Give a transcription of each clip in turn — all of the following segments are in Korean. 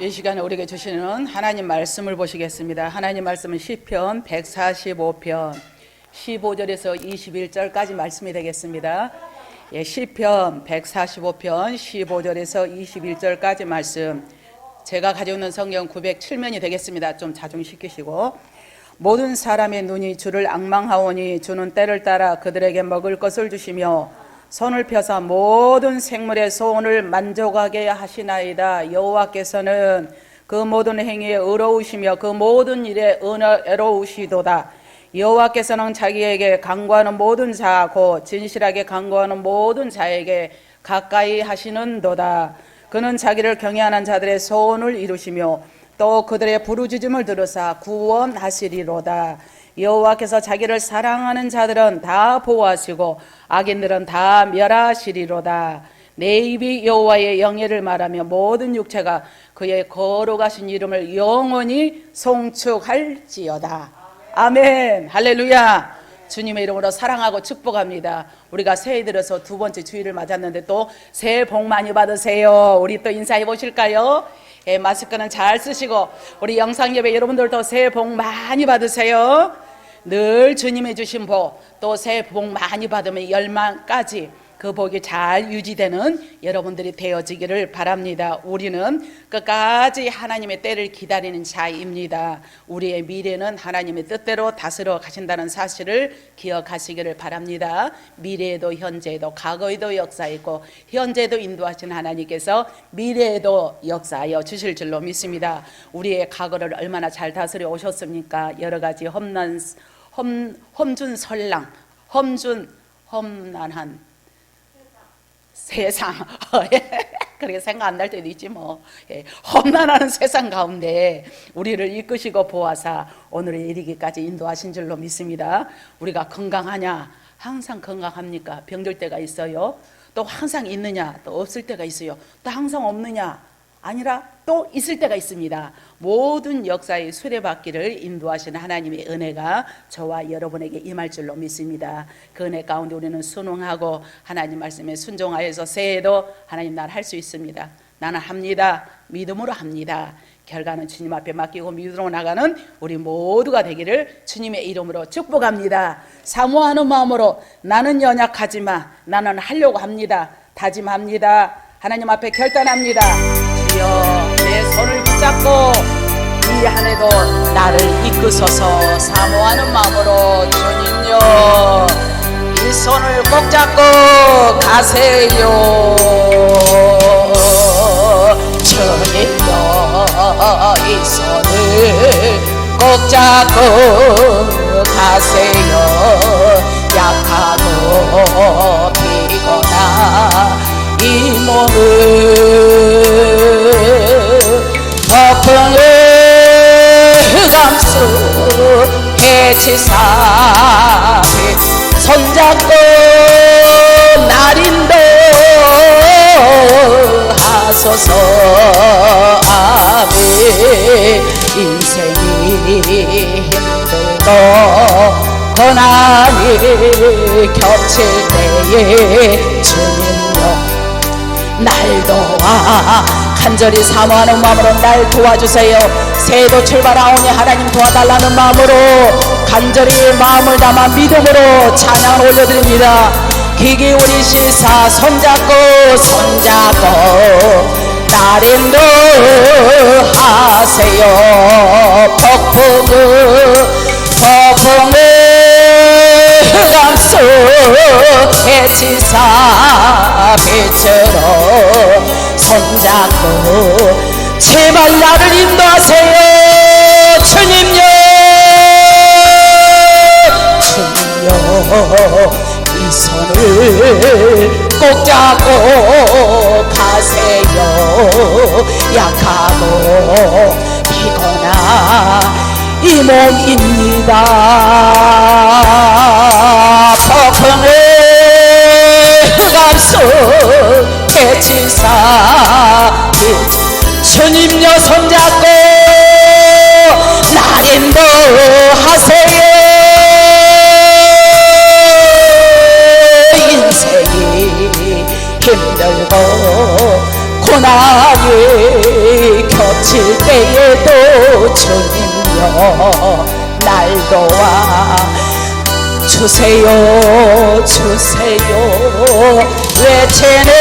이 시간에 우리에게 주시는 하나님 말씀을 보시겠습니다. 하나님 말씀은 시편 145편 15절에서 21절까지 말씀이 되겠습니다. 시편 145편 15절에서 21절까지 말씀, 제가 가지고 있는 성경 907면이 되겠습니다. 좀 자중시키시고. 모든 사람의 눈이 주를 앙망하오니 주는 때를 따라 그들에게 먹을 것을 주시며 손을 펴사 모든 생물의 소원을 만족하게 하시나이다. 여호와께서는 그 모든 행위에 의로우시며 그 모든 일에 은혜로우시도다. 여호와께서는 자기에게 간구하는 모든 자 곧 진실하게 간구하는 모든 자에게 가까이 하시는도다. 그는 자기를 경외하는 자들의 소원을 이루시며 또 그들의 부르짖음을 들으사 구원하시리로다. 여호와께서 자기를 사랑하는 자들은 다 보호하시고 악인들은 다 멸하시리로다. 내 입이 여호와의 영예를 말하며 모든 육체가 그의 거룩하신 이름을 영원히 송축할지어다. 아멘. 할렐루야. 주님의 이름으로 사랑하고 축복합니다. 우리가 새해 들어서 두 번째 주일을 맞았는데 또 새해 복 많이 받으세요. 우리 또 인사해 보실까요? 마스크는 잘 쓰시고 우리 영상예배 여러분들도 새해 복 많이 받으세요. 늘 주님이 주신 복, 또 새해 복 많이 받으면 열망까지 그 복이 잘 유지되는 여러분들이 되어지기를 바랍니다. 우리는 끝까지 하나님의 때를 기다리는 자입니다. 우리의 미래는 하나님의 뜻대로 다스려 가신다는 사실을 기억하시기를 바랍니다. 미래에도 현재에도 과거에도 역사있고 현재에도 인도하신 하나님께서 미래에도 역사하여 주실 줄로 믿습니다. 우리의 과거를 얼마나 잘 다스려 오셨습니까? 여러 가지 험난한 세상 그렇게 생각 안 날 때도 있지 뭐. 험난한 세상 가운데 우리를 이끄시고 보아사 오늘에 이르기까지 인도하신 줄로 믿습니다. 우리가 건강하냐? 항상 건강합니까? 병들 때가 있어요. 또 항상 있느냐? 또 없을 때가 있어요. 또 항상 없느냐? 아니라 또 있을 때가 있습니다. 모든 역사의 수레바퀴를 인도하시는 하나님의 은혜가 저와 여러분에게 임할 줄로 믿습니다. 그 은혜 가운데 우리는 순응하고 하나님 말씀에 순종하여서 새해에도 하나님 날 할 수 있습니다. 나는 합니다. 믿음으로 합니다. 결과는 주님 앞에 맡기고 믿음으로 나가는 우리 모두가 되기를 주님의 이름으로 축복합니다. 사모하는 마음으로 나는 연약하지만 나는 하려고 합니다. 다짐합니다. 하나님 앞에 결단합니다. 주여 내 손을 붙잡고 이 한 해도 나를 이끄소서. 사모하는 마음으로 주님요 이 손을 꼭 잡고 가세요. 주님요 이 손을 꼭 잡고 가세요. 약하고 피곤한 이 몸을 폭풍을 감수 해치사 손잡고 날 인도하소서. 아멘. 인생이 힘들고 고난이 겹칠 때에 주님요 날 도와 간절히 사모하는 마음으로 날 도와주세요. 새해도 출발하오니 하나님 도와달라는 마음으로 간절히 마음을 담아 믿음으로 찬양을 올려드립니다. 귀 기울이시사 손잡고 날 인도하세요. 폭풍을 감수 해치사 빛으로 손잡고 제발 나를 인도하세요. 주님요 이 손을 꼭 잡고 가세요. 약하고 피곤한 이 몸입니다. 폭풍을 감수 해치사 주님요 손잡고 날 인도하세요. 인생이 힘들고 고난이 겹 지칠 때에도 주님여 날 도와 주세요 주세요 외치는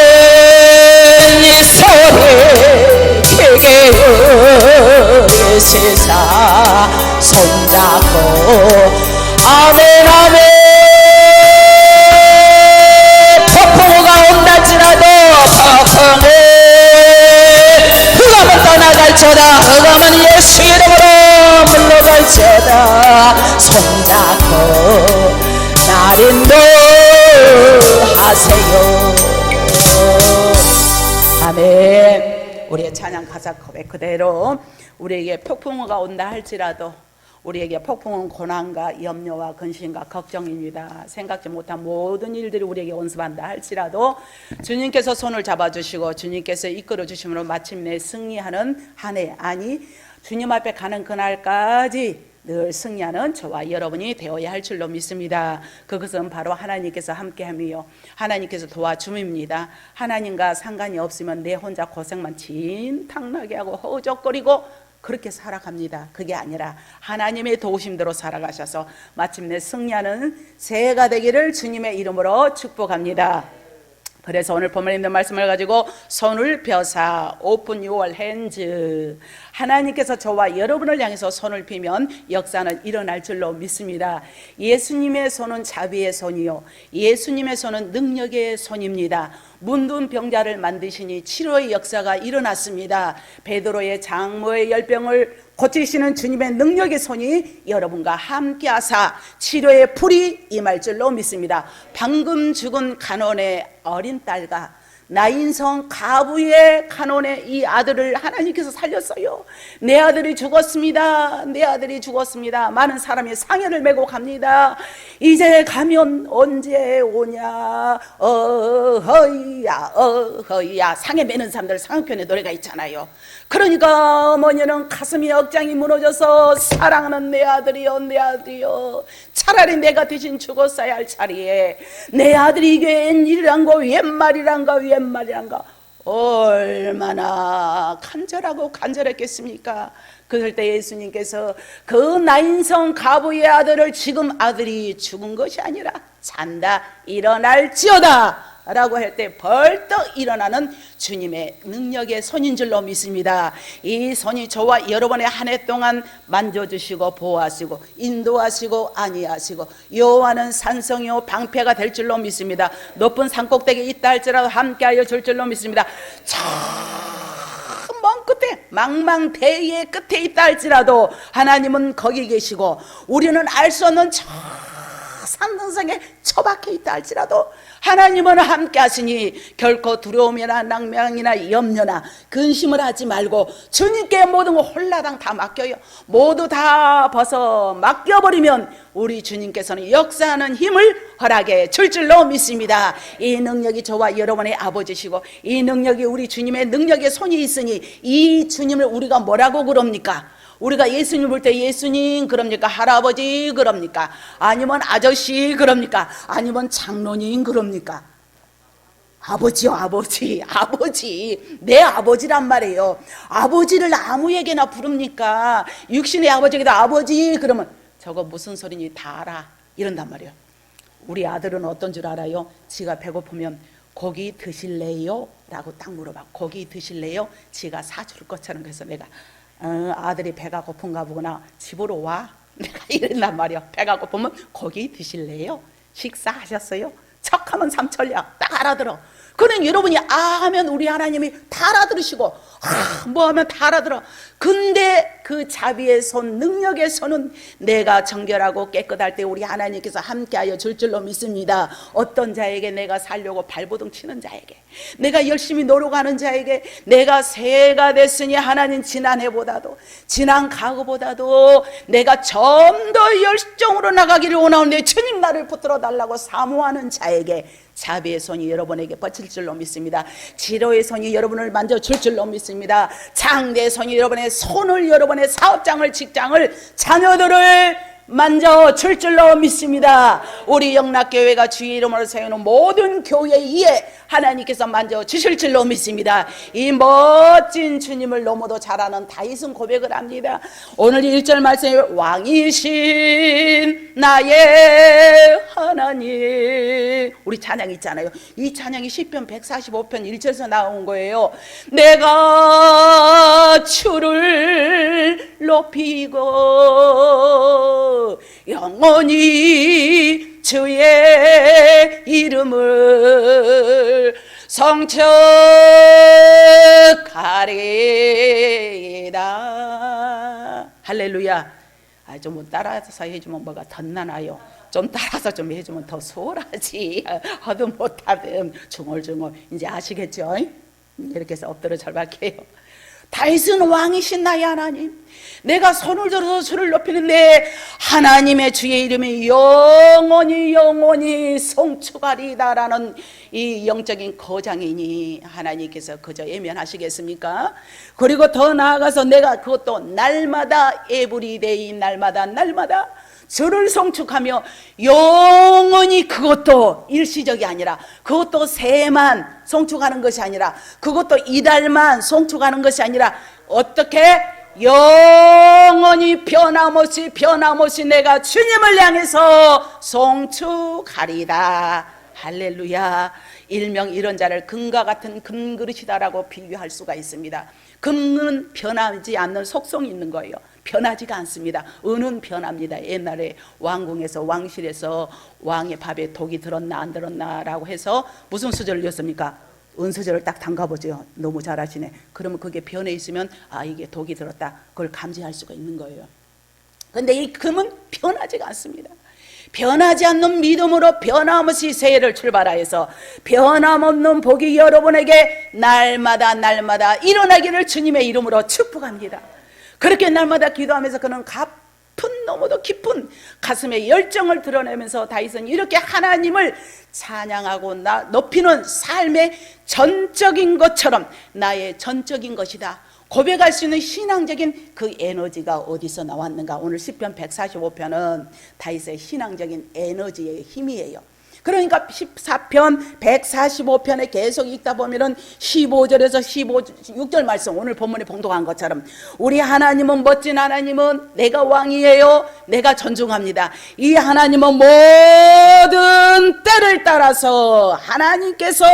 이 소리 크게 으리시사 손잡고 아멘 아멘 폭풍우가 온달지라도 폭풍을 흑암은 떠나갈지어다 흑암은 예수 이름으로 물러갈지어다 손잡고 날 인도하세요. 아멘. 우리의 찬양 가사 고백 그대로 우리에게 폭풍우가 온다 할지라도 우리에게 폭풍은 고난과 염려와 근심과 걱정입니다. 생각지 못한 모든 일들이 우리에게 온습한다 할지라도 주님께서 손을 잡아주시고 주님께서 이끌어 주심으로 마침내 승리하는 한 해, 아니 주님 앞에 가는 그날까지 늘 승리하는 저와 여러분이 되어야 할 줄로 믿습니다. 그것은 바로 하나님께서 함께함이요 하나님께서 도와줌입니다. 하나님과 상관이 없으면 내 혼자 고생만 진탕나게 하고 허우적거리고 그렇게 살아갑니다. 그게 아니라 하나님의 도우심대로 살아가셔서 마침내 승리하는 새해가 되기를 주님의 이름으로 축복합니다. 그래서 오늘 본문에 있는 말씀을 가지고 손을 펴사 오픈 유월 핸즈 하나님께서 저와 여러분을 향해서 손을 피면 역사는 일어날 줄로 믿습니다. 예수님의 손은 자비의 손이요 예수님의 손은 능력의 손입니다. 문둥 병자를 만드시니 치료의 역사가 일어났습니다. 베드로의 장모의 열병을 고치시는 주님의 능력의 손이 여러분과 함께하사 치료의 불이 임할 줄로 믿습니다. 방금 죽은 간원의 어린 딸과 나인성 가부의 간원의 이 아들을 하나님께서 살렸어요. 내 아들이 죽었습니다. 내 아들이 죽었습니다. 많은 사람이 상해를 메고 갑니다. 이제 가면 언제 오냐 어허이야 어허이야 상해 메는 사람들 상편의 노래가 있잖아요. 그러니까 어머니는 가슴이 억장이 무너져서 사랑하는 내 아들이여 내 아들이여 차라리 내가 대신 죽었어야 할 자리에 내 아들이 이게 웬일이란가 웬말이란가 웬말이란가 얼마나 간절하고 간절했겠습니까? 그럴 때 예수님께서 그 나인성 가부의 아들을 지금 아들이 죽은 것이 아니라 잔다 일어날지어다 라고 할 때 벌떡 일어나는 주님의 능력의 손인 줄로 믿습니다. 이 손이 저와 여러분의 한 해 동안 만져주시고 보호하시고 인도하시고 안위하시고 여호와는 산성이요 방패가 될 줄로 믿습니다. 높은 산꼭대기에 있다 할지라도 함께하여 줄 줄로 믿습니다. 먼 끝에 망망대해의 끝에 있다 할지라도 하나님은 거기 계시고 우리는 알 수 없는 저 산등성에 처박혀 있다 할지라도 하나님은 함께 하시니 결코 두려움이나 낭망이나 염려나 근심을 하지 말고 주님께 모든 거 홀라당 다 맡겨요. 모두 다 벗어 맡겨버리면 우리 주님께서는 역사하는 힘을 허락해 줄 줄로 믿습니다. 이 능력이 저와 여러분의 아버지시고 이 능력이 우리 주님의 능력의 손이 있으니 이 주님을 우리가 뭐라고 그럽니까? 우리가 예수님 볼 때 예수님 그럽니까? 할아버지 그럽니까? 아니면 아저씨 그럽니까? 아니면 장로님 그럽니까? 아버지요 아버지 아버지 내 아버지란 말이에요. 아버지를 아무에게나 부릅니까? 육신의 아버지에게도 아버지 그러면 저거 무슨 소리니 다 알아 이런단 말이에요. 우리 아들은 어떤 줄 알아요? 지가 배고프면 고기 드실래요? 라고 딱 물어봐. 고기 드실래요? 지가 사줄 것처럼. 그래서 내가 아들이 배가 고픈가 보구나 집으로 와 내가 이랬단 말이야. 배가 고프면 고기 드실래요? 식사하셨어요? 척하면 삼천량 딱 알아들어. 그는 여러분이 하면 우리 하나님이 다 알아들으시고 뭐 하면 다 알아들어. 근데 그 자비의 손 능력의 손은 내가 정결하고 깨끗할 때 우리 하나님께서 함께하여 줄 줄로 믿습니다. 어떤 자에게 내가 살려고 발버둥 치는 자에게 내가 열심히 노력하는 자에게 내가 새해가 됐으니 하나님 지난해보다도 지난 가구보다도 내가 좀 더 열정으로 나가기를 원하는데 주님 나를 붙들어 달라고 사모하는 자에게 자비의 손이 여러분에게 뻗칠 줄로 믿습니다. 치료의 손이 여러분을 만져줄 줄로 믿습니다. 장대의 손이 여러분의 손을 여러분의 사업장을 직장을 자녀들을 만져 줄 줄로 믿습니다. 우리 영락교회가 주의 이름으로 세우는 모든 교회 위에 하나님께서 만져 주실 줄로 믿습니다. 이 멋진 주님을 너무도 잘 아는 다윗은 고백을 합니다. 오늘 1절 말씀에 왕이신 나의 하나님, 우리 찬양 있잖아요. 이 찬양이 시편 145편 1절에서 나온 거예요. 내가 주를 높이고 영원히 주의 이름을 성축하리이다. 할렐루야. 좀 따라서 해주면 뭐가 덧나나요? 좀 따라서 좀 해주면 더 수월하지. 하든 못하든 중얼중얼 이제 아시겠죠? 이렇게 해서 엎드려 절박해요. 다윗은 왕이신 나의 하나님, 내가 손을 들어서 주를 높이는데 하나님의 주의 이름이 영원히 성축하리다라는 이 영적인 거장이니 하나님께서 그저 예면하시겠습니까? 그리고 더 나아가서 내가 그것도 날마다 에브리데이, 날마다 주를 성축하며 영원히, 그것도 일시적이 아니라, 그것도 새해만 성축하는 것이 아니라, 그것도 이달만 성축하는 것이 아니라, 어떻게 영원히 변함없이 내가 주님을 향해서 성축하리다. 할렐루야. 일명 이런 자를 금과 같은 금그릇이다라고 비유할 수가 있습니다. 금은 변하지 않는 속성이 있는 거예요. 변하지가 않습니다. 은은 변합니다. 옛날에 왕궁에서, 왕실에서 왕의 밥에 독이 들었나 안 들었나라고 해서 무슨 수저를 줬습니까? 은수저를 딱 담가보죠. 너무 잘하시네. 그러면 그게 변해 있으면 이게 독이 들었다, 그걸 감지할 수가 있는 거예요. 그런데 이 금은 변하지가 않습니다. 변하지 않는 믿음으로 변함없이 새해를 출발하여서 변함없는 복이 여러분에게 날마다 일어나기를 주님의 이름으로 축복합니다. 그렇게 날마다 기도하면서 그는 너무도 깊은 가슴의 열정을 드러내면서 다윗은 이렇게 하나님을 찬양하고 높이는 삶의 전적인 것처럼 나의 전적인 것이다 고백할 수 있는 신앙적인 그 에너지가 어디서 나왔는가? 오늘 시편 145편은 다윗의 신앙적인 에너지의 힘이에요. 그러니까 14편 145편에 계속 읽다 보면은 15절에서 16절 말씀, 오늘 본문에 봉독한 것처럼 우리 하나님은, 멋진 하나님은 내가 왕이에요, 내가 존중합니다. 이 하나님은 모든 때를 따라서 하나님께서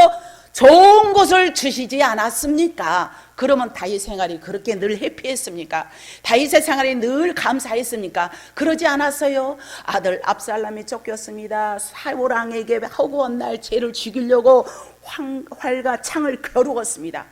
좋은 것을 주시지 않았습니까? 그러면 다윗 생활이 그렇게 늘 해피했습니까? 다윗의 생활이 늘 감사했습니까? 그러지 않았어요. 아들 압살롬이 쫓겼습니다. 사울 왕에게 허구한 날 죄를 죽이려고 활과 창을 겨루었습니다.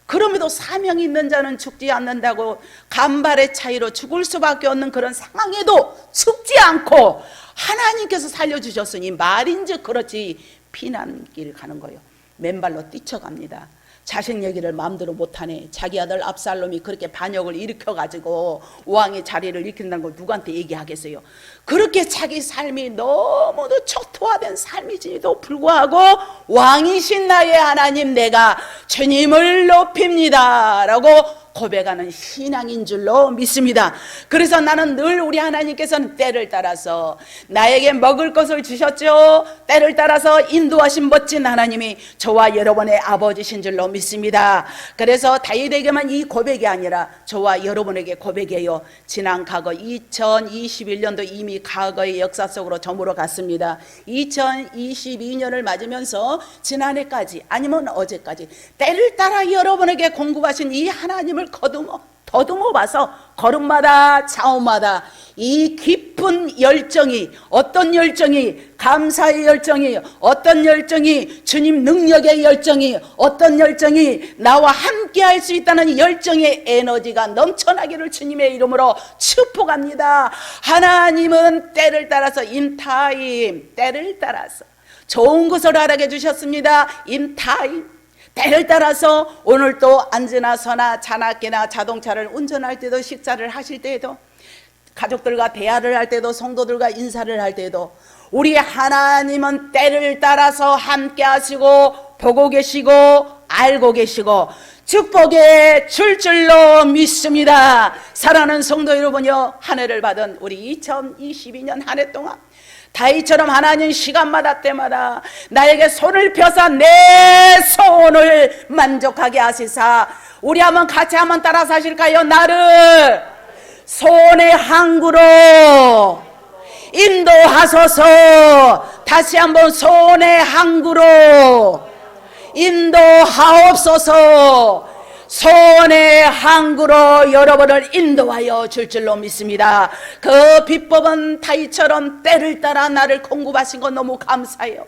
그럼에도 사명이 있는 자는 죽지 않는다고 간발의 차이로 죽을 수밖에 없는 그런 상황에도 죽지 않고 하나님께서 살려주셨으니 말인즉 그렇지 피난길 가는 거예요. 맨발로 뛰쳐갑니다. 자식 얘기를 마음대로 못하네. 자기 아들 압살롬이 그렇게 반역을 일으켜가지고 왕의 자리를 일으킨다는 걸 누구한테 얘기하겠어요? 그렇게 자기 삶이 너무도 초토화된 삶이지도 불구하고 왕이신 나의 하나님, 내가 주님을 높입니다 라고 고백하는 신앙인 줄로 믿습니다. 그래서 나는 늘 우리 하나님께서는 때를 따라서 나에게 먹을 것을 주셨죠. 때를 따라서 인도하신 멋진 하나님이 저와 여러분의 아버지신 줄로 믿습니다. 그래서 다윗에게만 이 고백이 아니라 저와 여러분에게 고백이에요. 지난 과거 2021년도 이미 과거의 역사 속으로 저물어 갔습니다. 2022년을 맞으면서 지난해까지 아니면 어제까지 때를 따라 여러분에게 공급하신 이 하나님을 더듬어 봐서 걸음마다 차오마다 이 깊은 열정이, 어떤 열정이 감사의 열정이, 어떤 열정이 주님 능력의 열정이, 어떤 열정이 나와 함께 할 수 있다는 열정의 에너지가 넘쳐나기를 주님의 이름으로 축복합니다. 하나님은 때를 따라서 인타임, 때를 따라서 좋은 것을 허락해 주셨습니다. 인타임, 때를 따라서 오늘 또 앉으나 서나 자나깨나 자동차를 운전할 때도, 식사를 하실 때에도, 가족들과 대화를 할 때도, 성도들과 인사를 할 때도 우리 하나님은 때를 따라서 함께 하시고 보고 계시고 알고 계시고 축복에 줄 줄로 믿습니다. 사랑하는 성도 여러분요, 한 해를 받은 우리 2022년 한 해 동안 다윗처럼 하나님 시간마다 때마다 나에게 손을 펴서 내 소원을 만족하게 하시사, 우리 한번 같이 한번 따라서 하실까요? 나를 손의 항구로 인도하소서. 다시 한번 손의 항구로 인도하옵소서. 손의 항구로 여러분을 인도하여 줄 줄로 믿습니다. 그 비법은 다윗처럼 때를 따라 나를 공급하신 건 너무 감사해요.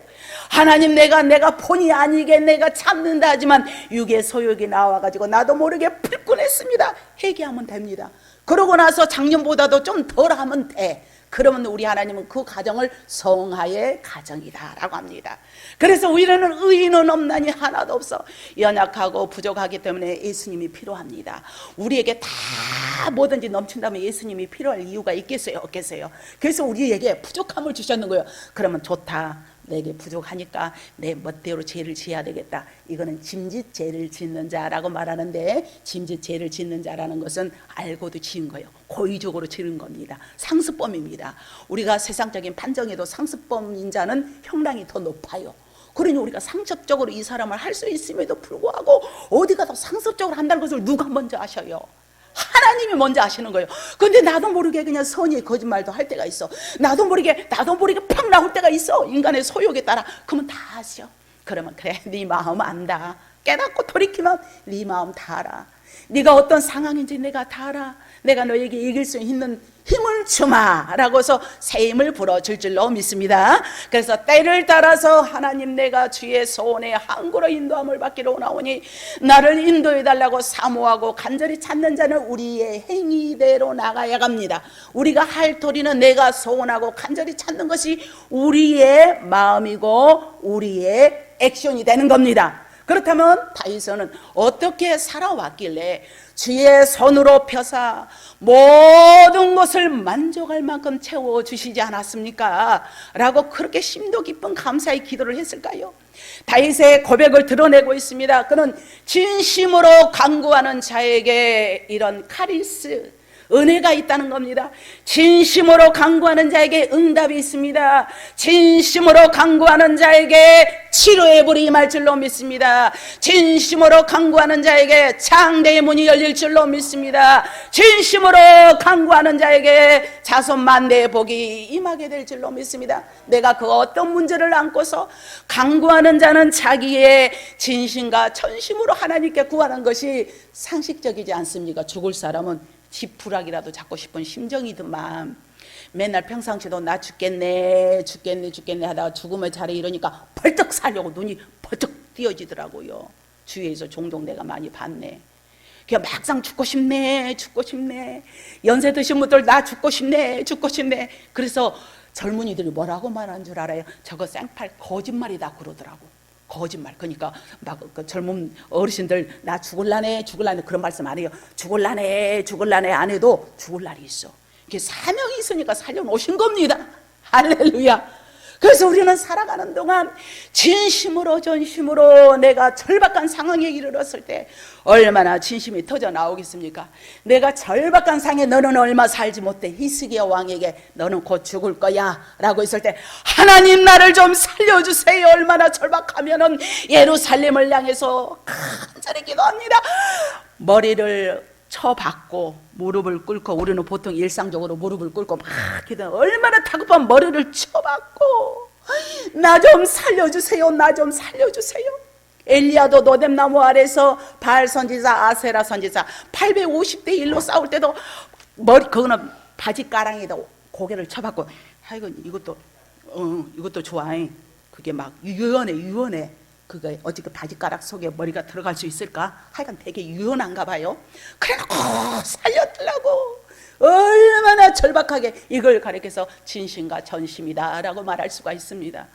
하나님, 내가 본의 아니게 내가 참는다 하지만 육의 소욕이 나와가지고 나도 모르게 불끈했습니다. 회개하면 됩니다. 그러고 나서 작년보다도 좀 덜하면 돼. 그러면 우리 하나님은 그 가정을 성화의 가정이다 라고 합니다. 그래서 우리는 의인은 없나니 하나도 없어. 연약하고 부족하기 때문에 예수님이 필요합니다. 우리에게 다 뭐든지 넘친다면 예수님이 필요할 이유가 있겠어요, 없겠어요? 그래서 우리에게 부족함을 주셨는 거예요. 그러면 좋다, 내게 부족하니까 내 멋대로 죄를 지어야 되겠다. 이거는 짐짓 죄를 짓는 자라고 말하는데, 짐짓 죄를 짓는 자라는 것은 알고도 지은 거예요. 고의적으로 지은 겁니다. 상습범입니다. 우리가 세상적인 판정에도 상습범인 자는 형량이 더 높아요. 그러니 우리가 상습적으로 이 사람을 할 수 있음에도 불구하고 어디 가서 상습적으로 한다는 것을 누가 먼저 아셔요? 하나님이 먼저 아시는 거예요. 근데 나도 모르게 그냥 선의 거짓말도 할 때가 있어. 나도 모르게 팍 나올 때가 있어. 인간의 소욕에 따라. 그러면 다 아셔. 그러면 그래, 네 마음 안다. 깨닫고 돌이키면 네 마음 다 알아. 네가 어떤 상황인지 내가 다 알아. 내가 너에게 이길 수 있는 힘을 주마 라고 해서 새 힘을 불어줄 줄로 믿습니다. 그래서 때를 따라서 하나님, 내가 주의 소원의 항구로 인도함을 받기로 나오니 나를 인도해달라고 사모하고 간절히 찾는 자는 우리의 행위대로 나가야 합니다. 우리가 할 도리는 내가 소원하고 간절히 찾는 것이 우리의 마음이고 우리의 액션이 되는 겁니다. 그렇다면 다윗은 어떻게 살아왔길래 주의 손으로 펴사 모든 것을 만족할 만큼 채워주시지 않았습니까? 라고 그렇게 심도 깊은 감사의 기도를 했을까요? 다윗의 고백을 드러내고 있습니다. 그는 진심으로 간구하는 자에게 이런 카리스, 은혜가 있다는 겁니다. 진심으로 간구하는 자에게 응답이 있습니다. 진심으로 간구하는 자에게 치료의 불이 임할 줄로 믿습니다. 진심으로 간구하는 자에게 창대의 문이 열릴 줄로 믿습니다. 진심으로 간구하는 자에게 자손만대의 복이 임하게 될 줄로 믿습니다. 내가 그 어떤 문제를 안고서 간구하는 자는 자기의 진심과 전심으로 하나님께 구하는 것이 상식적이지 않습니까? 죽을 사람은 지푸라기라도 잡고 싶은 심정이더만, 맨날 평상시도 나 죽겠네 하다가 죽음의 자리에 이러니까 벌떡 살려고 눈이 벌떡 띄어지더라고요. 주위에서 종종 내가 많이 봤네. 그냥 막상 죽고 싶네. 연세 드신 분들 나 죽고 싶네. 그래서 젊은이들이 뭐라고 말하는 줄 알아요? 저거 생팔 거짓말이다 그러더라고. 거짓말. 그러니까 막 그 젊은 어르신들 나 죽을라네 그런 말씀 안 해요. 죽을라네 안 해도 죽을 날이 있어. 이게 사명이 있으니까 살려놓으신 겁니다. 할렐루야. 그래서 우리는 살아가는 동안 진심으로 전심으로 내가 절박한 상황에 이르렀을 때 얼마나 진심이 터져 나오겠습니까? 내가 절박한 상황에 너는 얼마 살지 못해 히스기야 왕에게 너는 곧 죽을 거야 라고 했을 때 하나님 나를 좀 살려주세요. 얼마나 절박하면은 예루살렘을 향해서 간절히 기도합니다. 머리를 쳐박고 무릎을 꿇고, 우리는 보통 일상적으로 무릎을 꿇고 막 기도, 얼마나 다급한 머리를 쳐박고 나 좀 살려주세요. 엘리야도 노뎀나무 아래서 바알 선지자, 아세라 선지자 850대 1로 싸울 때도 그거는 바지가랑이에다 고개를 쳐박고, 아이고 이것도 좋아. 그게 막 유연해. 그게 어떻게 바지가락 속에 머리가 들어갈 수 있을까? 하여간 되게 유연한가 봐요. 그래놓고 살려달라고 얼마나 절박하게 이걸 가리켜서 진심과 전심이다 라고 말할 수가 있습니다.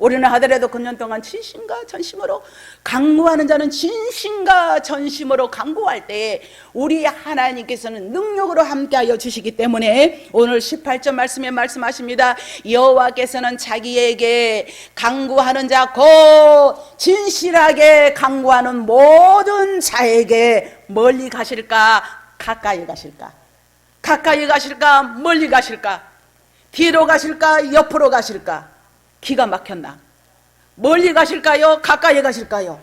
우리는 하더라도 금년 동안 진심과 전심으로 간구하는 자는 진심과 전심으로 간구할 때에 우리 하나님께서는 능력으로 함께하여 주시기 때문에 오늘 18절 말씀에 말씀하십니다. 여호와께서는 자기에게 간구하는 자 곧 진실하게 간구하는 모든 자에게 멀리 가실까 가까이 가실까? 가까이 가실까 멀리 가실까? 뒤로 가실까 옆으로 가실까? 기가 막혔나? 멀리 가실까요? 가까이 가실까요?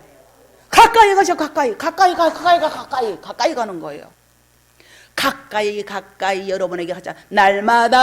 가까이 가셔. 가까이 가는 거예요. 가까이 여러분에게 하자. 날마다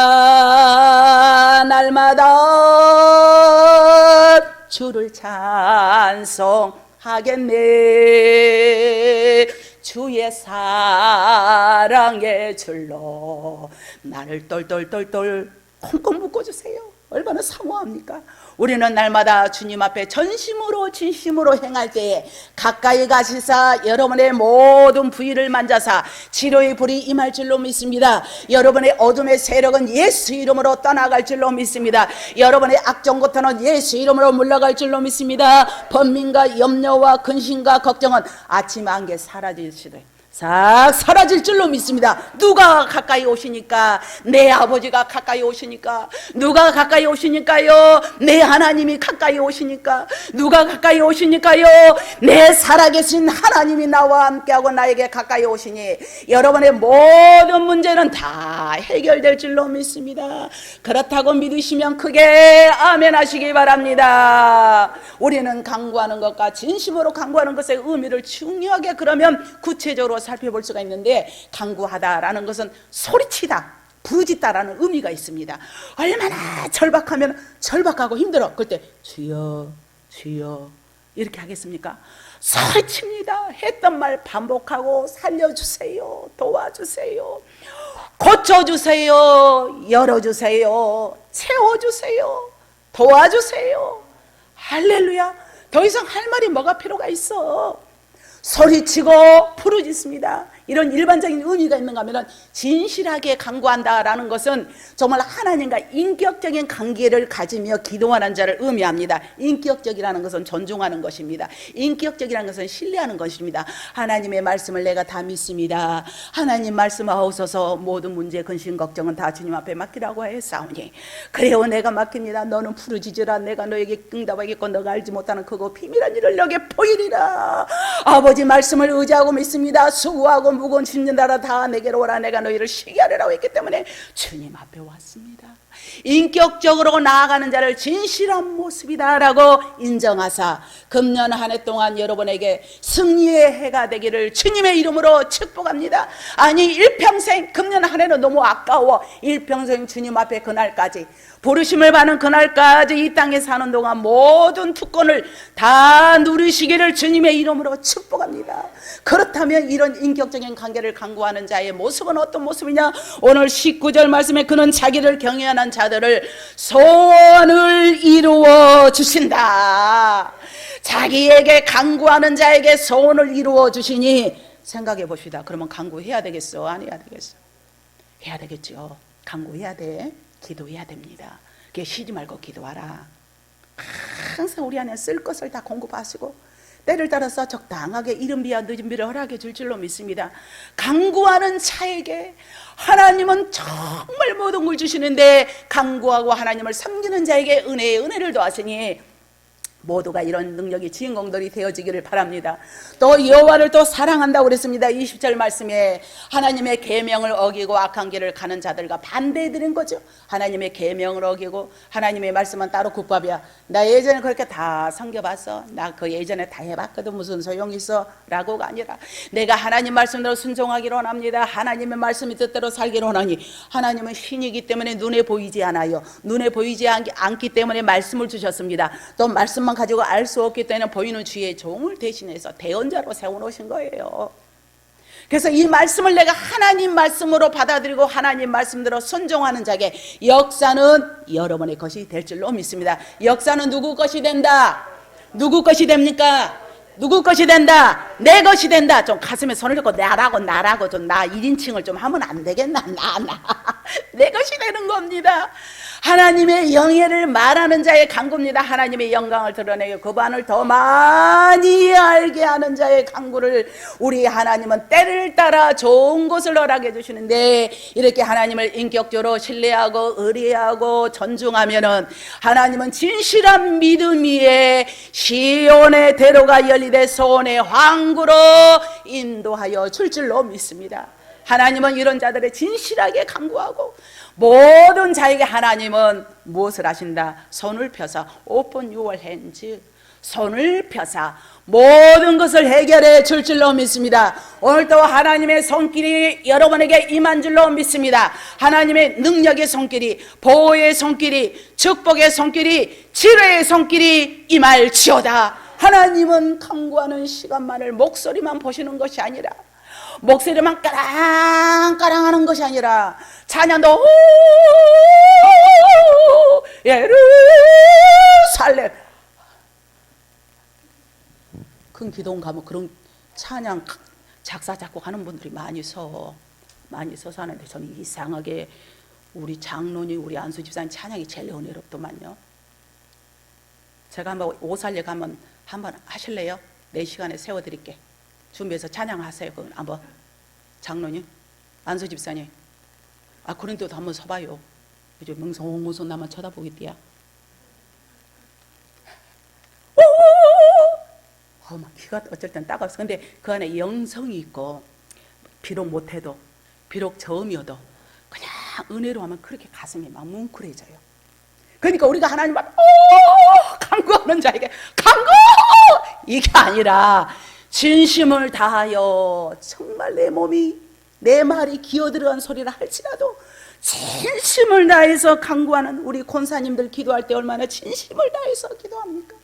주를 찬송하겠네. 주의 사랑의 줄로 나를 똘똘똘똘 콩콩 묶어주세요. 얼마나 사모합니까? 우리는 날마다 주님 앞에 전심으로 진심으로 행할 때에 가까이 가시사 여러분의 모든 부위를 만져사 치료의 불이 임할 줄로 믿습니다. 여러분의 어둠의 세력은 예수 이름으로 떠나갈 줄로 믿습니다. 여러분의 악정고통은 예수 이름으로 물러갈 줄로 믿습니다. 번민과 염려와 근심과 걱정은 아침 안개 사라지시되 싹 사라질 줄로 믿습니다. 누가 가까이 오시니까? 내 아버지가 가까이 오시니까. 누가 가까이 오시니까요? 내 하나님이 가까이 오시니까. 누가 가까이 오시니까요? 내 살아계신 하나님이 나와 함께하고 나에게 가까이 오시니 여러분의 모든 문제는 다 해결될 줄로 믿습니다. 그렇다고 믿으시면 크게 아멘 하시기 바랍니다. 우리는 간구하는 것과 진심으로 간구하는 것의 의미를 중요하게 그러면 구체적으로 살펴볼 수가 있는데, 간구하다라는 것은 소리치다, 부르짖다라는 의미가 있습니다. 얼마나 절박하면 절박하고 힘들어. 그럴 때 주여 주여 이렇게 하겠습니까? 소리칩니다. 했던 말 반복하고 살려주세요, 도와주세요, 고쳐주세요, 열어주세요, 채워주세요, 도와주세요. 할렐루야. 더 이상 할 말이 뭐가 필요가 있어? 소리치고 부르짖습니다. 이런 일반적인 의미가 있는가 하면 진실하게 간구한다라는 것은 정말 하나님과 인격적인 관계를 가지며 기도하는 자를 의미합니다. 인격적이라는 것은 존중하는 것입니다. 인격적이라는 것은 신뢰하는 것입니다. 하나님의 말씀을 내가 다 믿습니다. 하나님 말씀하옵소서. 모든 문제, 근심, 걱정은 다 주님 앞에 맡기라고 하였사오니 그래요, 내가 맡깁니다. 너는 부르짖으라. 내가 너에게 응답하겠고 너가 알지 못하는 크고 비밀한 일을 너에게 보이리라. 아버지 말씀을 의지하고 믿습니다. 수고하고 무거운 짐진 자라 다 내게로 오라. 내가 너희를 쉬게 하리라고 했기 때문에 주님 앞에 왔습니다. 인격적으로 나아가는 자를 진실한 모습이다라고 인정하사 금년 한 해 동안 여러분에게 승리의 해가 되기를 주님의 이름으로 축복합니다. 아니, 일평생, 금년 한 해는 너무 아까워. 일평생 주님 앞에 그날까지, 부르심을 받는 그날까지 이 땅에 사는 동안 모든 특권을 다 누리시기를 주님의 이름으로 축복합니다. 그렇다면 이런 인격적인 관계를 강구하는 자의 모습은 어떤 모습이냐? 오늘 19절 말씀에 그는 자기를 경외하는 자들을 소원을 이루어 주신다. 자기에게 간구하는 자에게 소원을 이루어 주시니 생각해 봅시다. 그러면 간구해야 되겠어? 안 해야 되겠어? 해야 되겠죠. 간구해야 돼. 기도해야 됩니다. 그게 쉬지 말고 기도하라. 항상 우리 안에 쓸 것을 다 공급하시고 때를 따라서 적당하게 이른 비와 늦은 비를 허락해 줄 줄로 믿습니다. 간구하는 자에게 하나님은 정말 모든 걸 주시는데, 간구하고 하나님을 섬기는 자에게 은혜의 은혜를 더하시니 모두가 이런 능력의 주인공들이 되어지기를 바랍니다. 또 여호와를 또 사랑한다고 그랬습니다. 20절 말씀에 하나님의 계명을 어기고 악한 길을 가는 자들과 반대해드린 거죠. 하나님의 계명을 어기고, 하나님의 말씀은 따로 국밥이야. 나 예전에 그렇게 다 섬겨봤어. 나 그 예전에 다 해봤거든. 무슨 소용이 있어? 라고가 아니라 내가 하나님 말씀대로 순종하기로 원합니다. 하나님의 말씀이 뜻대로 살기로 원하니, 하나님은 신이기 때문에 눈에 보이지 않아요. 눈에 보이지 않기 때문에 말씀을 주셨습니다. 또 말씀만 가지고 알 수 없기 때문에 보이는 주의 종을 대신해서 대언자로 세워놓으신 거예요. 그래서 이 말씀을 내가 하나님 말씀으로 받아들이고 하나님 말씀대로 순종하는 자에게 역사는 여러분의 것이 될 줄로 믿습니다. 역사는 누구 것이 된다? 누구 것이 됩니까? 누구 것이 된다? 내 것이 된다. 좀 가슴에 손을 얹고 나라고 좀 나 1인칭을 좀 하면 안 되겠나? 내 것이 되는 겁니다. 하나님의 영예를 말하는 자의 간구입니다. 하나님의 영광을 드러내고 그 반을 더 많이 알게 하는 자의 간구를 우리 하나님은 때를 따라 좋은 것을 허락해 주시는데, 이렇게 하나님을 인격적으로 신뢰하고 의뢰하고 존중하면은 하나님은 진실한 믿음 위에 시온의 대로가 열리되 소원의 항구로 인도하여 줄 줄로 믿습니다. 하나님은 이런 자들의 진실하게 간구하고, 모든 자에게 하나님은 무엇을 하신다? 손을 펴서 Open your hands, 손을 펴서 모든 것을 해결해 줄 줄로 믿습니다. 오늘도 하나님의 손길이 여러분에게 임한 줄로 믿습니다. 하나님의 능력의 손길이, 보호의 손길이, 축복의 손길이, 치료의 손길이 임할지어다. 하나님은 간구하는 시간만을 목소리만 보시는 것이 아니라, 목소리만 까랑까랑 하는 것이 아니라, 찬양도 예루살렘, 큰 기도원 가면 그런 찬양 작사 작곡하는 분들이 많이 서서 하는데, 저는 이상하게 우리 장로님, 우리 안수 집사님 찬양이 제일 은혜롭더만요. 제가 한번 오살려 가면 한번 하실래요? 4시간에 세워드릴게. 준비해서 찬양하세요. 그건 한번 장로님, 안수 집사님, 그런데도 한번 서봐요. 이제 멍성멍성 나만 쳐다보겠디야. 막 귀가 어쩔 땐 따가웠어. 근데 그 안에 영성이 있고, 비록 못해도, 비록 저음이어도 그냥 은혜로 하면 그렇게 가슴이 막 뭉클해져요. 그러니까 우리가 하나님 앞에 간구하는 자에게 간구! 이게 아니라 진심을 다하여 정말 내 몸이, 내 말이 기어들어간 소리라 할지라도 진심을 다해서 간구하는 우리 권사님들 기도할 때 얼마나 진심을 다해서 기도합니까?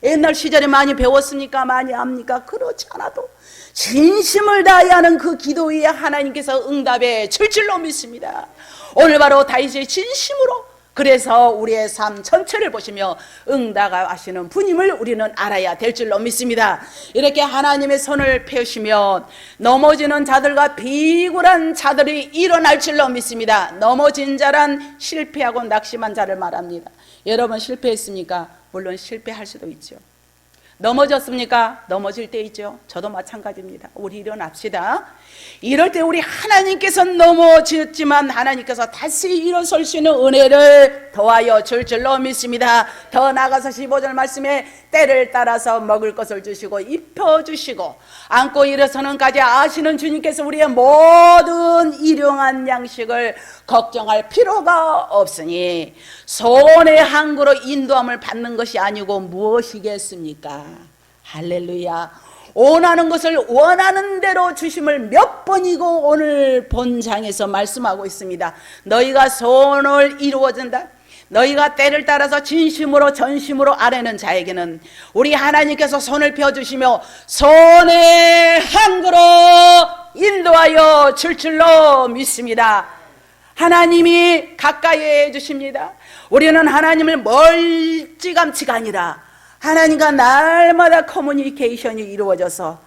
옛날 시절에 많이 배웠습니까? 많이 압니까? 그렇지 않아도 진심을 다해 하는 그 기도에 하나님께서 응답해 줄 줄로 믿습니다. 오늘 바로 다윗의 진심으로, 그래서 우리의 삶 전체를 보시며 응답하시는 분임을 우리는 알아야 될 줄로 믿습니다. 이렇게 하나님의 손을 펴시면 넘어지는 자들과 비굴한 자들이 일어날 줄로 믿습니다. 넘어진 자란 실패하고 낙심한 자를 말합니다. 여러분 실패했습니까? 물론 실패할 수도 있죠. 넘어졌습니까? 넘어질 때 있죠. 저도 마찬가지입니다. 우리 일어납시다. 이럴 때 우리 하나님께서 넘어졌지만 하나님께서 다시 일어설 수 있는 은혜를 더하여 줄 줄로 믿습니다. 더 나아가서 15절 말씀에 때를 따라서 먹을 것을 주시고 입혀주시고 안고 일어서는까지 아시는 주님께서 우리의 모든 일용한 양식을 걱정할 필요가 없으니 손의 항구로 인도함을 받는 것이 아니고 무엇이겠습니까? 할렐루야. 원하는 것을 원하는 대로 주심을 몇 번이고 오늘 본장에서 말씀하고 있습니다. 너희가 소원을 이루어진다, 너희가 때를 따라서 진심으로 전심으로 아뢰는 자에게는 우리 하나님께서 손을 펴주시며 손의 항구로 인도하여 줄 줄로 믿습니다. 하나님이 가까이 해주십니다. 우리는 하나님을 멀찌감치가 아니라 하나님과 날마다 커뮤니케이션이 이루어져서,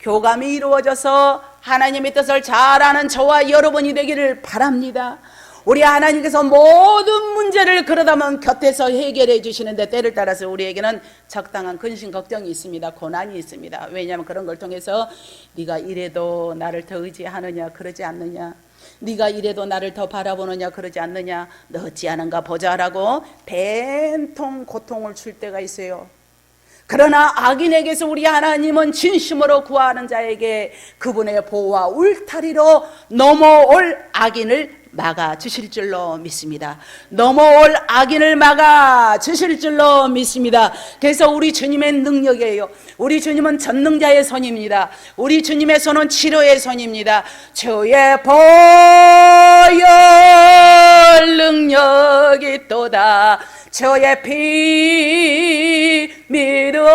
교감이 이루어져서 하나님의 뜻을 잘 아는 저와 여러분이 되기를 바랍니다. 우리 하나님께서 모든 문제를 그러다면 곁에서 해결해 주시는데, 때를 따라서 우리에게는 적당한 근심 걱정이 있습니다. 고난이 있습니다. 왜냐하면 그런 걸 통해서 네가 이래도 나를 더 의지하느냐, 그러지 않느냐, 네가 이래도 나를 더 바라보느냐, 그러지 않느냐, 너 어찌 하는가 보자라고 된통 고통을 줄 때가 있어요. 그러나 악인에게서 우리 하나님은 진심으로 구하는 자에게 그분의 보호와 울타리로 넘어올 악인을 막아 주실 줄로 믿습니다. 넘어올 악인을 막아 주실 줄로 믿습니다. 그래서 우리 주님의 능력이에요. 우리 주님은 전능자의 손입니다. 우리 주님의 손은 치료의 손입니다. 주의 보혈 능력이 있도다. 주의 피미로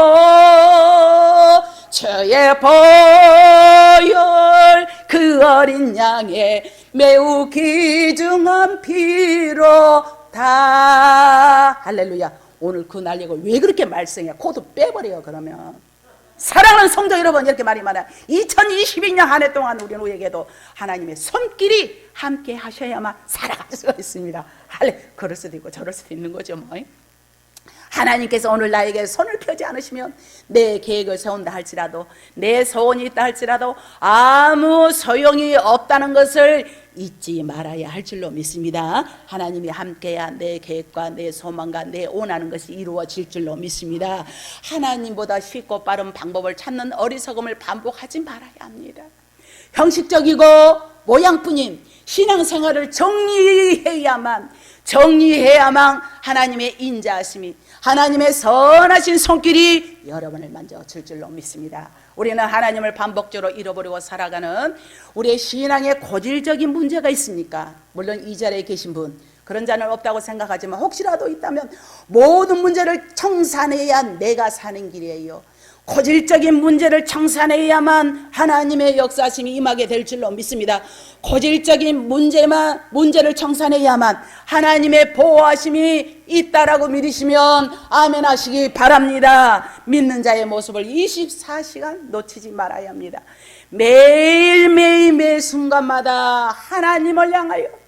주의 보혈 그 어린 양의 매우 귀중한 피로 다. 할렐루야. 오늘 그 난리가 왜 그렇게 말썽이야? 코드 빼버려요. 그러면 사랑하는 성도 여러분, 이렇게 말이 많아요. 2022년 한 해 동안 우리 우리에게도 하나님의 손길이 함께 하셔야만 살아갈 수가 있습니다. 그럴 수도 있고 저럴 수도 있는 거죠 뭐. 하나님께서 오늘 나에게 손을 펴지 않으시면 내 계획을 세운다 할지라도, 내 소원이 있다 할지라도 아무 소용이 없다는 것을 잊지 말아야 할 줄로 믿습니다. 하나님이 함께야 내 계획과 내 소망과 내 원하는 것이 이루어질 줄로 믿습니다. 하나님보다 쉽고 빠른 방법을 찾는 어리석음을 반복하지 말아야 합니다. 형식적이고 모양뿐인 신앙생활을 정리해야만 하나님의 인자하심이, 하나님의 선하신 손길이 여러분을 만져줄 줄로 믿습니다. 우리는 하나님을 반복적으로 잃어버리고 살아가는 우리의 신앙에 고질적인 문제가 있습니까? 물론 이 자리에 계신 분 그런 자는 없다고 생각하지만 혹시라도 있다면 모든 문제를 청산해야 내가 사는 길이에요. 고질적인 문제를 청산해야만 하나님의 역사심이 임하게 될 줄로 믿습니다. 고질적인 문제를 청산해야만 하나님의 보호하심이 있다라고 믿으시면 아멘 하시기 바랍니다. 믿는 자의 모습을 24시간 놓치지 말아야 합니다. 매일매일 매 순간마다 하나님을 향하여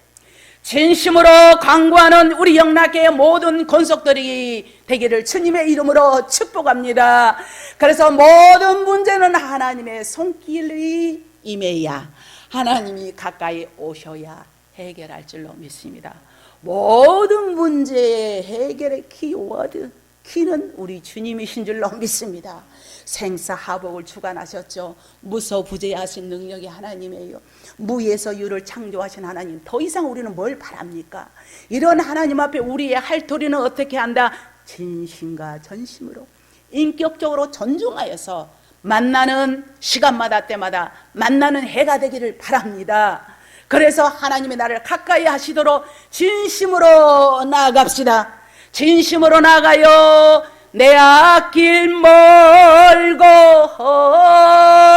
진심으로 강구하는 우리 영락교의 모든 권속들이 되기를 주님의 이름으로 축복합니다. 그래서 모든 문제는 하나님의 손길이 임해야, 하나님이 가까이 오셔야 해결할 줄로 믿습니다. 모든 문제의 해결의 키는 우리 주님이신 줄로 믿습니다. 생사하복을 주관하셨죠. 무소부재하신 능력이 하나님이에요. 무에서 유를 창조하신 하나님, 더 이상 우리는 뭘 바랍니까? 이런 하나님 앞에 우리의 할 도리는 어떻게 한다? 진심과 전심으로 인격적으로 존중하여서 만나는 시간마다 때마다 만나는 해가 되기를 바랍니다. 그래서 하나님이 나를 가까이 하시도록 진심으로 나아갑시다. 진심으로 나아가요. 내 앞길 멀고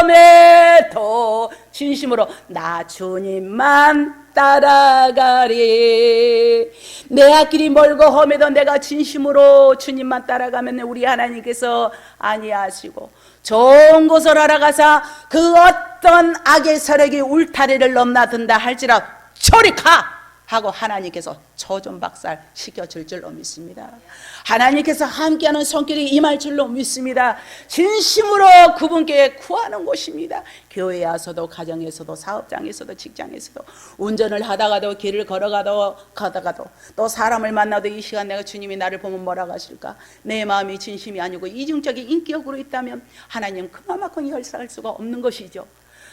험해도 진심으로 나 주님만 따라가리. 내 앞길이 멀고 험해도 내가 진심으로 주님만 따라가면 우리 하나님께서 아니하시고 좋은 곳을 알아가사 그 어떤 악의 세력이 울타리를 넘나든다 할지라도 저리 가! 하고 하나님께서 조존박살 시켜줄 줄로 믿습니다. 하나님께서 함께하는 손길이 임할 줄로 믿습니다. 진심으로 그분께 구하는 곳입니다. 교회에 와서도, 가정에서도, 사업장에서도, 직장에서도, 운전을 하다가도, 길을 가다가도 또 사람을 만나도 이 시간 내가 주님이 나를 보면 뭐라고 하실까? 내 마음이 진심이 아니고 이중적인 인격으로 있다면 하나님 그만큼 열사할 수가 없는 것이죠.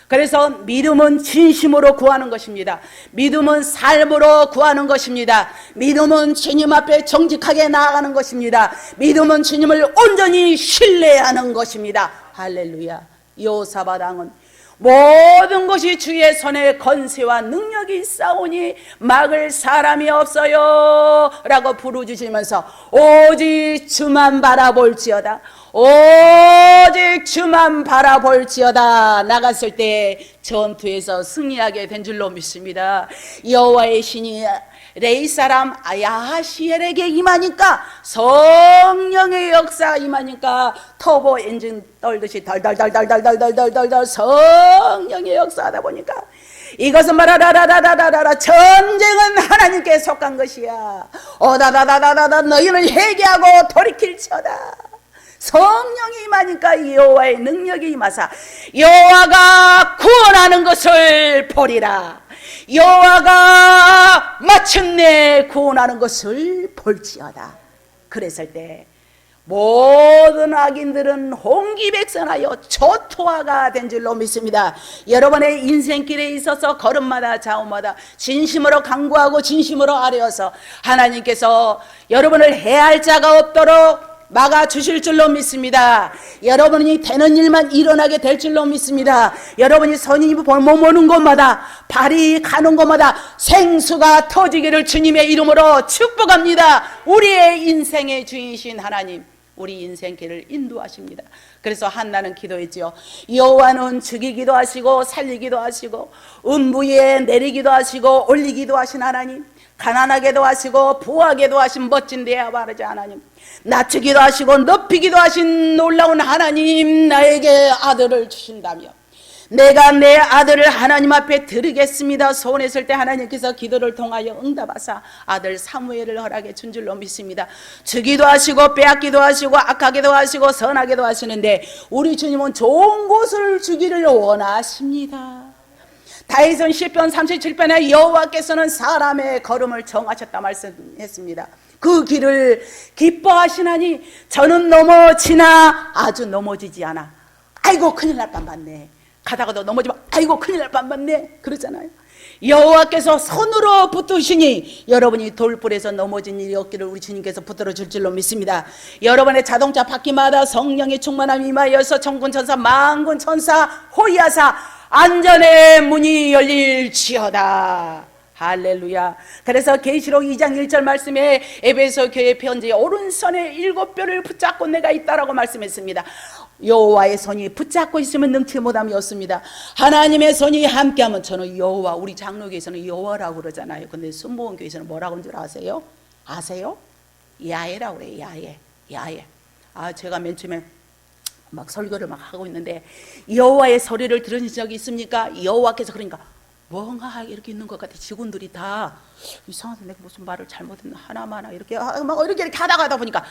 그래서 믿음은 진심으로 구하는 것입니다. 믿음은 삶으로 구하는 것입니다. 믿음은 주님 앞에 정직하게 나아가는 것입니다. 믿음은 주님을 온전히 신뢰하는 것입니다. 할렐루야. 여호사밧 왕은 모든 것이 주의 손에 권세와 능력이 있사오니 막을 사람이 없어요 라고 부르짖으면서 오직 주만 바라볼지어다, 오직 주만 바라볼지어다 나갔을 때 전투에서 승리하게 된 줄로 믿습니다. 여호와의 신이 레이 사람 야하시엘에게 임하니까, 성령의 역사 임하니까 터보 엔진 떨듯이 덜덜덜덜덜덜덜덜 성령의 역사하다 보니까 이것은 말하라라라라라라 전쟁은 하나님께 속한 것이야. 오다다다다다다 너희는 회개하고 돌이킬지어다. 성령이 임하니까 여호와의 능력이 임하사 여호와가 구원하는 것을 보리라. 여호와가 마침내 구원하는 것을 볼지어다. 그랬을 때 모든 악인들은 홍기백선하여 초토화가 된 줄로 믿습니다. 여러분의 인생길에 있어서 걸음마다 좌우마다 진심으로 간구하고 진심으로 아뢰어서 하나님께서 여러분을 해할 자가 없도록 막아주실 줄로 믿습니다. 여러분이 되는 일만 일어나게 될 줄로 믿습니다. 여러분이 손이 머무는 곳마다, 발이 가는 곳마다 생수가 터지기를 주님의 이름으로 축복합니다. 우리의 인생의 주인이신 하나님, 우리 인생길을 인도하십니다. 그래서 한나는 기도했지요. 여호와는 죽이기도 하시고 살리기도 하시고 음부에 내리기도 하시고 올리기도 하신 하나님, 가난하게도 하시고 부하게도 하신 멋진 대아버지 하나님, 낮추기도 하시고 높이기도 하신 놀라운 하나님, 나에게 아들을 주신다며 내가 내 아들을 하나님 앞에 드리겠습니다 소원했을 때 하나님께서 기도를 통하여 응답하사 아들 사무엘을 허락해 준 줄로 믿습니다. 주기도 하시고 빼앗기도 하시고 악하게도 하시고 선하게도 하시는데 우리 주님은 좋은 곳을 주기를 원하십니다. 다윗은 시편 37편에 여호와께서는 사람의 걸음을 정하셨다 말씀했습니다. 그 길을 기뻐하시나니 저는 넘어지나 아주 넘어지지 않아. 아이고 큰일 날 뻔봤네. 가다가도 넘어지면 아이고 큰일 날 뻔봤네 그러잖아요. 여호와께서 손으로 붙드시니 여러분이 돌불에서 넘어진 일이 없기를 우리 주님께서 붙들어 줄 줄로 믿습니다. 여러분의 자동차 바퀴마다 성령의 충만함이 임하여서 천군 천사 만군 천사 호위하사 안전의 문이 열릴지어다. 할렐루야. 그래서 계시록 2장 1절 말씀에 에베소 교회 편지에 오른손에 7뼈를 붙잡고 내가 있다라고 말씀했습니다. 여호와의 손이 붙잡고 있으면 능치 못함이 없습니다. 하나님의 손이 함께하면 저는 여호와, 우리 장로교에서는 여호와라고 그러잖아요. 근데 순복음교회에서는 뭐라고 하는 줄 아세요? 아세요? 야훼라고 그래요. 야훼. 제가 맨 처음에 막 설교를 막 하고 있는데 여호와의 소리를 들으신 적이 있습니까? 여호와께서 그러니까 뭔가 이렇게 있는 것 같아. 직원들이 다 이상하다, 내가 무슨 말을 잘못했나 하나마나 이렇게 막 이렇게 하다가 보니까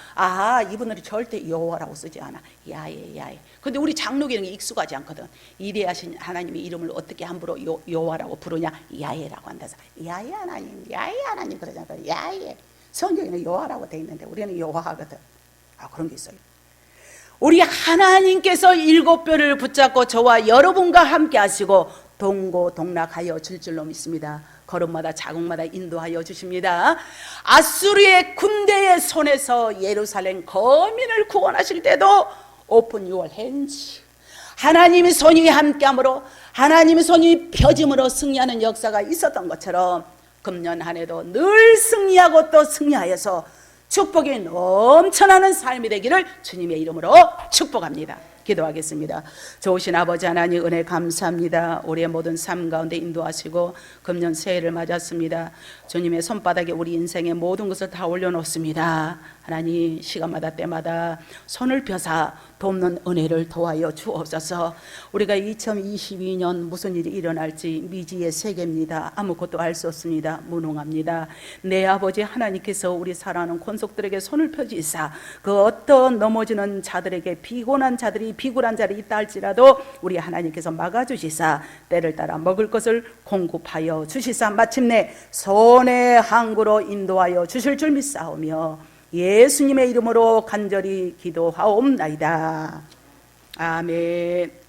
이분들이 절대 여호와라고 쓰지 않아. 야훼. 근데 우리 장로교는 익숙하지 않거든. 이대하신 하나님의 이름을 어떻게 함부로 여호와라고 부르냐? 야훼라고 한다서 야훼 하나님 그러잖아. 야훼. 성경에는 여호와라고 돼 있는데 우리는 여호와거든. 그런 게 있어요. 우리 하나님께서 7뼈를 붙잡고 저와 여러분과 함께 하시고 동고동락하여 줄 줄로 믿습니다. 걸음마다 자국마다 인도하여 주십니다. 아수르의 군대의 손에서 예루살렘 거민을 구원하실 때도 오픈 유월 핸즈, 하나님의 손이 함께함으로 하나님의 손이 펴짐으로 승리하는 역사가 있었던 것처럼 금년 한 해도 늘 승리하고 또 승리하여서 축복이 넘쳐나는 삶이 되기를 주님의 이름으로 축복합니다. 기도하겠습니다. 좋으신 아버지 하나님 은혜 감사합니다. 우리의 모든 삶 가운데 인도하시고 금년 새해를 맞았습니다. 주님의 손바닥에 우리 인생의 모든 것을 다 올려놓습니다. 하나님 시간마다 때마다 손을 펴사 돕는 은혜를 도와여 주옵소서. 우리가 2022년 무슨 일이 일어날지 미지의 세계입니다. 아무것도 알 수 없습니다. 무능합니다. 내 아버지 하나님께서 우리 사랑하는 권속들에게 손을 펴주사 그 어떤 넘어지는 자들에게 피곤한 자들이 비굴한 자리 있다 할지라도 우리 하나님께서 막아주시사 때를 따라 먹을 것을 공급하여 주시사 마침내 손의 항구로 인도하여 주실 줄 믿사오며 예수님의 이름으로 간절히 기도하옵나이다. 아멘.